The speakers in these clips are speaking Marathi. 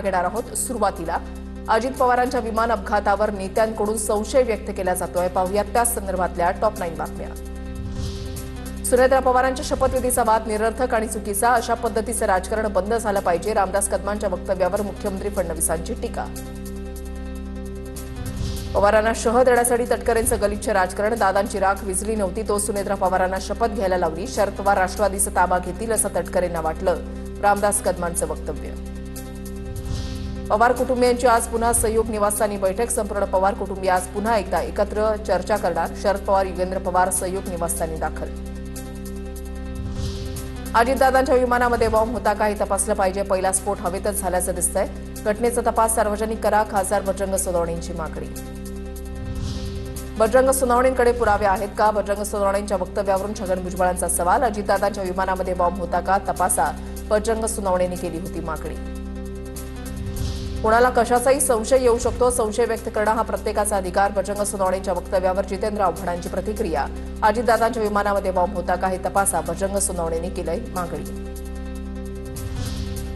घेणार आहोत। सुरुवातीला अजित पवारांच्या विमान अपघातावर नेत्यांकडून संशय व्यक्त केला जातोय। पाहुयात त्या संदर्भातल्या टॉप 9 बातम्या। सुनेत्रा पवारांच्या शपथविधीचा वाद निरर्थक आणि चुकीचा, अशा पद्धतीचं राजकारण बंद झालं पाहिजे। रामदास कदमांच्या वक्तव्यावर मुख्यमंत्री फडणवीसांची टीका। पवारांना शह देण्यासाठी तटकरेंचं गलिच्छ राजकारण, दादांची राख विझली नव्हती तो सुनेत्रा पवारांना शपथ घ्यायला लावली। शरद पवार राष्ट्रवादीचा ताबा घेतील असं तटकरेंना वाटलं, रामदास कदमांचं वक्तव्य। पवार कुटुंबियांची आज पुन्हा सहयोग निवासस्थानी बैठक, संपूर्ण पवार कुटुंबीय आज पुन्हा एकदा एकत्र चर्चा करणार। शरद पवार युगेंद्र पवार सहयोग निवासस्थानी दाखल। अजितदादांच्या विमानामध्ये बॉम्ब होता का हे तपासलं पाहिजे, पहिला स्फोट हवेतच झाल्याचं दिसतंय। घटनेचा तपास सार्वजनिक करा, खासदार बजरंग सोनवणेंची मागणी। बजरंग सोनवणेंकडे पुरावे आहेत का, बजरंग सोनवणेंच्या वक्तव्यावरून छगन भुजबळांचा सवाल। अजितदादांच्या विमानामध्ये बॉम्ब होता का तपासा, बजरंग सोनवणेंनी केली होती मागणी। कोणाला कशाचाही संशय येऊ शकतो, संशय व्यक्त करणं हा प्रत्येकाचा अधिकार, बजरंग सोनवणेंच्या वक्तव्यावर जितेंद्र आव्हाडांची प्रतिक्रिया। अजितदादांच्या विमानामध्ये बॉम्ब होता का हे तपासा, बजरंग सोनवणेंनी केली मागणी।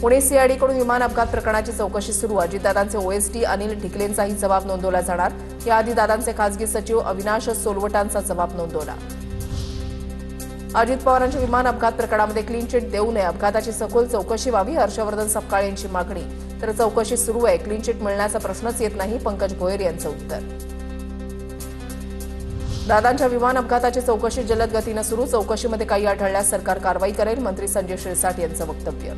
पुणे सीआयडीकडून विमान अपघात प्रकरणाची चौकशी सुरू, अजितदादांचे ओएसडी अनिल ढिकलेंचाही जबाब नोंदवला जाणार। याआधी दादांचे खासगी सचिव अविनाश सोलवटांचा जबाब नोंदवला। अजित पवारांच्या विमान अपघात प्रकरणामध्ये क्लीन चिट देऊ नये, अपघाताची सखोल चौकशी व्हावी, हर्षवर्धन सपकाळे यांची मागणी। तर चौकशी सुरू आहे, क्लीन चिट मिळण्याचा प्रश्नच येत नाही, पंकज भोयर यांचं उत्तर। दादांच्या विमान अपघाताची चौकशी जलद गतीनं सुरू, चौकशीमध्ये काही आढळल्यास सरकार कारवाई करेल, मंत्री संजय शिरसाट यांचं वक्तव्य।